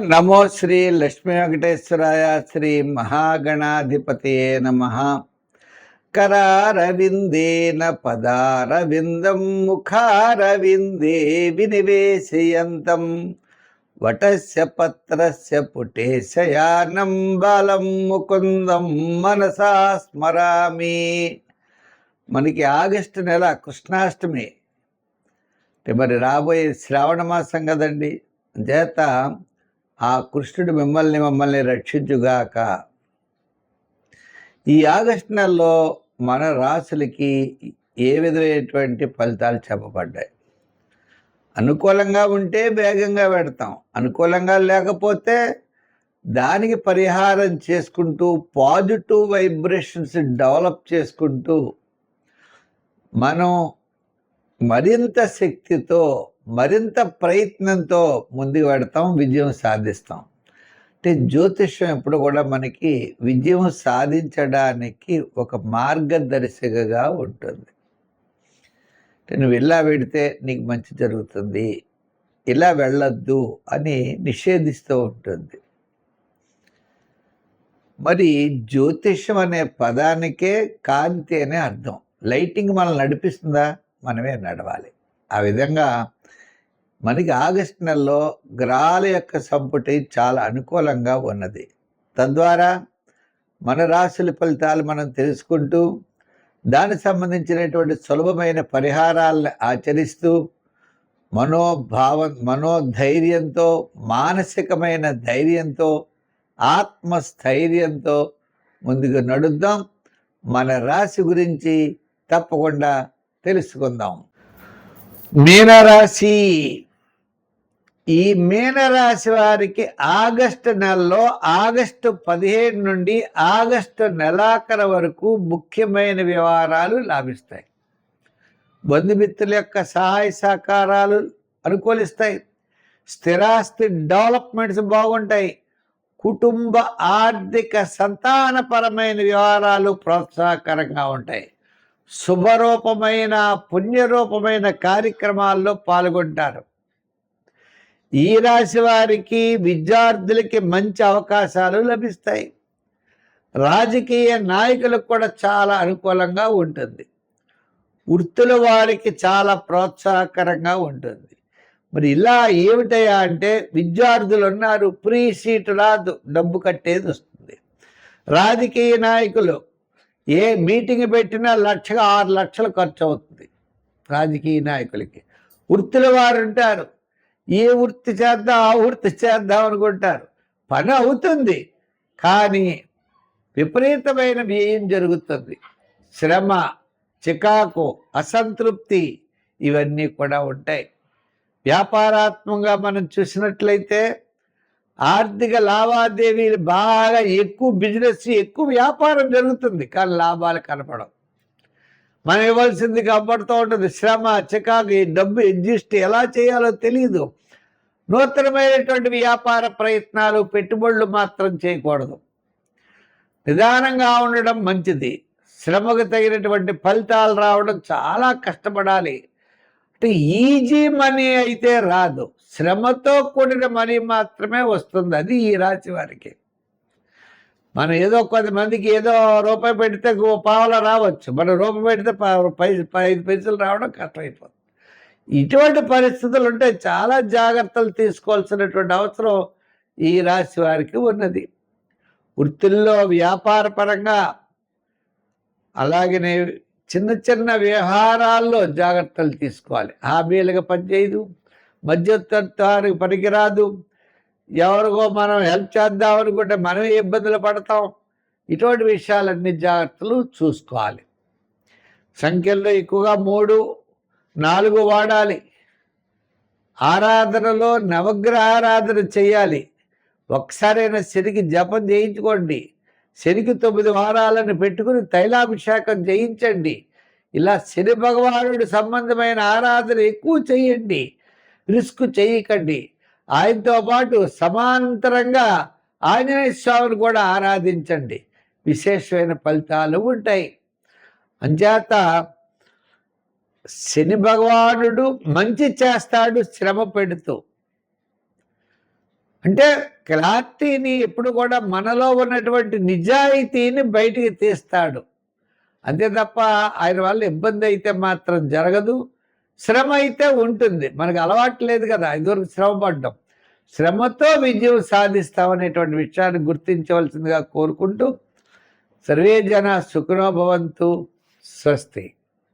నమో శ్రీ లక్ష్మీ వెంకటేశ్వరాయ శ్రీ మహాగణాధిపతయే నమః. కరారవిందేన పదారవిందం ముఖారవిందే వినివేశయంతం వటస్య పత్రస్య పుటే శయానం బాలం ముకుందం మనసా స్మరామి. మనకి ఆగస్టు నెల కృష్ణాష్టమి, మరి రాబోయే శ్రావణ మాసం కదండి. చేత ఆ కృష్ణుడు మమ్మల్ని రక్షించుగాక. ఈ ఆగస్టు నెలలో మన రాశులకి ఏ విధమైనటువంటి ఫలితాలు చెప్పబడ్డాయి? అనుకూలంగా ఉంటే వేగంగా పెడతాం, అనుకూలంగా లేకపోతే దానికి పరిహారం చేసుకుంటూ పాజిటివ్ వైబ్రేషన్స్ డెవలప్ చేసుకుంటూ మనం మరింత శక్తితో మరింత ప్రయత్నంతో ముందుకు పెడతాం, విజయం సాధిస్తాం. అంటే జ్యోతిష్యం ఎప్పుడు కూడా మనకి విజయం సాధించడానికి ఒక మార్గదర్శికగా ఉంటుంది. నువ్వు ఇలా వెడితే నీకు మంచి జరుగుతుంది, ఇలా వెళ్ళొద్దు అని నిషేధిస్తూ ఉంటుంది. మరి జ్యోతిష్యం అనే పదానికే కాంతి అనే అర్థం. లైటింగ్ మనల్ని నడిపిస్తుందా? మనమే నడవాలి. ఆ విధంగా మనకి ఆగస్టు నెలలో గ్రహాల యొక్క సంపుటి చాలా అనుకూలంగా ఉన్నది. తద్వారా మన రాశుల ఫలితాలు మనం తెలుసుకుంటూ దానికి సంబంధించినటువంటి సులభమైన పరిహారాలను ఆచరిస్తూ మనోధైర్యంతో, మానసికమైన ధైర్యంతో, ఆత్మస్థైర్యంతో ముందుకు నడుద్దాం. మన రాశి గురించి తప్పకుండా తెలుసుకుందాం. మీనరాశి. ఈ మీనరాశి వారికి ఆగస్టు నెలలో ఆగస్టు 15 నుండి ఆగస్టు నెలాఖరు వరకు ముఖ్యమైన వ్యవహారాలు లాభిస్తాయి. బంధుమిత్రుల యొక్క సహాయ సహకారాలు అనుకూలిస్తాయి. స్థిరాస్తి డెవలప్మెంట్స్ బాగుంటాయి. కుటుంబ ఆర్థిక సంతానపరమైన వ్యవహారాలు ప్రోత్సాహకరంగా ఉంటాయి. శుభరూపమైన పుణ్యరూపమైన కార్యక్రమాల్లో పాల్గొంటారు. ఈ రాశి వారికి విద్యార్థులకి మంచి అవకాశాలు లభిస్తాయి. రాజకీయ నాయకులకు కూడా చాలా అనుకూలంగా ఉంటుంది. వృత్తుల వారికి చాలా ప్రోత్సాహకరంగా ఉంటుంది. మరి ఇలా ఏమిటయా అంటే, విద్యార్థులు ఉన్నారు, ఫ్రీ సీటు రాదు, డబ్బు కట్టేది వస్తుంది. రాజకీయ నాయకులు ఏ మీటింగ్ పెట్టినా 6 లక్షలు ఖర్చు అవుతుంది రాజకీయ నాయకులకి. వృత్తుల వారు ఉంటారు, ఏ వృత్తి చేద్దాం ఆ వృత్తి చేద్దాం అనుకుంటారు. పని అవుతుంది, కానీ విపరీతమైన వ్యయం జరుగుతుంది. శ్రమ, చికాకు, అసంతృప్తి ఇవన్నీ కూడా ఉంటాయి. వ్యాపారాత్మకంగా మనం చూసినట్లయితే ఆర్థిక లావాదేవీలు బాగా ఎక్కువ, బిజినెస్ ఎక్కువ, వ్యాపారం జరుగుతుంది, కానీ లాభాలు కనపడవు. మనం ఇవ్వాల్సింది కనపడుతూ ఉంటుంది. శ్రమ, చికాకు, ఈ డబ్బు అడ్జస్ట్ ఎలా చేయాలో తెలియదు. నూతనమైనటువంటి వ్యాపార ప్రయత్నాలు, పెట్టుబడులు మాత్రం చేయకూడదు. నిదానంగా ఉండడం మంచిది. శ్రమకు తగినటువంటి ఫలితాలు రావడం చాలా కష్టపడాలి. అంటే ఈజీ మనీ అయితే రాదు, శ్రమతో కూడిన మనీ మాత్రమే వస్తుంది. అది ఈ రాశి వారికి. మనం ఏదో కొంతమందికి ఏదో రూపాయి పెడితే పావలా రావచ్చు, మనం రూపాయి పెడితే 5 పైసలు రావడం కష్టమైపోతుంది. ఇటువంటి పరిస్థితులు ఉంటే చాలా జాగ్రత్తలు తీసుకోవాల్సినటువంటి అవసరం ఈ రాశి వారికి ఉన్నది. వృత్తుల్లో, వ్యాపార పరంగా, అలాగనే చిన్న చిన్న వ్యవహారాల్లో జాగ్రత్తలు తీసుకోవాలి. హామీలుగా పనిచేయదు, మధ్యవర్తిత్వానికి పనికిరాదు. ఎవరికో మనం హెల్ప్ చేద్దాం అనుకుంటే మనమే ఇబ్బందులు పడతాం. ఇటువంటి విషయాలన్నీ జాగ్రత్తలు చూసుకోవాలి. సంఖ్యల్లో ఎక్కువగా 3, 4 వాడాలి. ఆరాధనలో నవగ్రహ ఆరాధన చేయాలి. ఒకసారైనా శనికి జపం చేయించుకోండి. శనికి 9 వారాలను పెట్టుకుని తైలాభిషేకం చేయించండి. ఇలా శని భగవానుడి సంబంధమైన ఆరాధన ఎక్కువ చేయండి, రిస్క్ చేయకండి. ఆయనతో పాటు సమాంతరంగా ఆంజనేయ స్వామిని కూడా ఆరాధించండి. విశేషమైన ఫలితాలు ఉంటాయి. అంచేత శని భగవానుడు మంచి చేస్తాడు శ్రమ పెడుతూ. అంటే క్లారిటీని ఎప్పుడు కూడా మనలో ఉన్నటువంటి నిజాయితీని బయటికి తీస్తాడు. అంతే తప్ప ఆయన వల్ల ఇబ్బంది అయితే మాత్రం జరగదు. శ్రమ అయితే ఉంటుంది. మనకు అలవాటు లేదు కదా ఇదివరకు శ్రమ పడ్డం. శ్రమతో విజయం సాధిస్తామనేటువంటి విషయాన్ని గుర్తించవలసిందిగా కోరుకుంటూ, సర్వే జన సుఖినో భవంతు. స్వస్తి.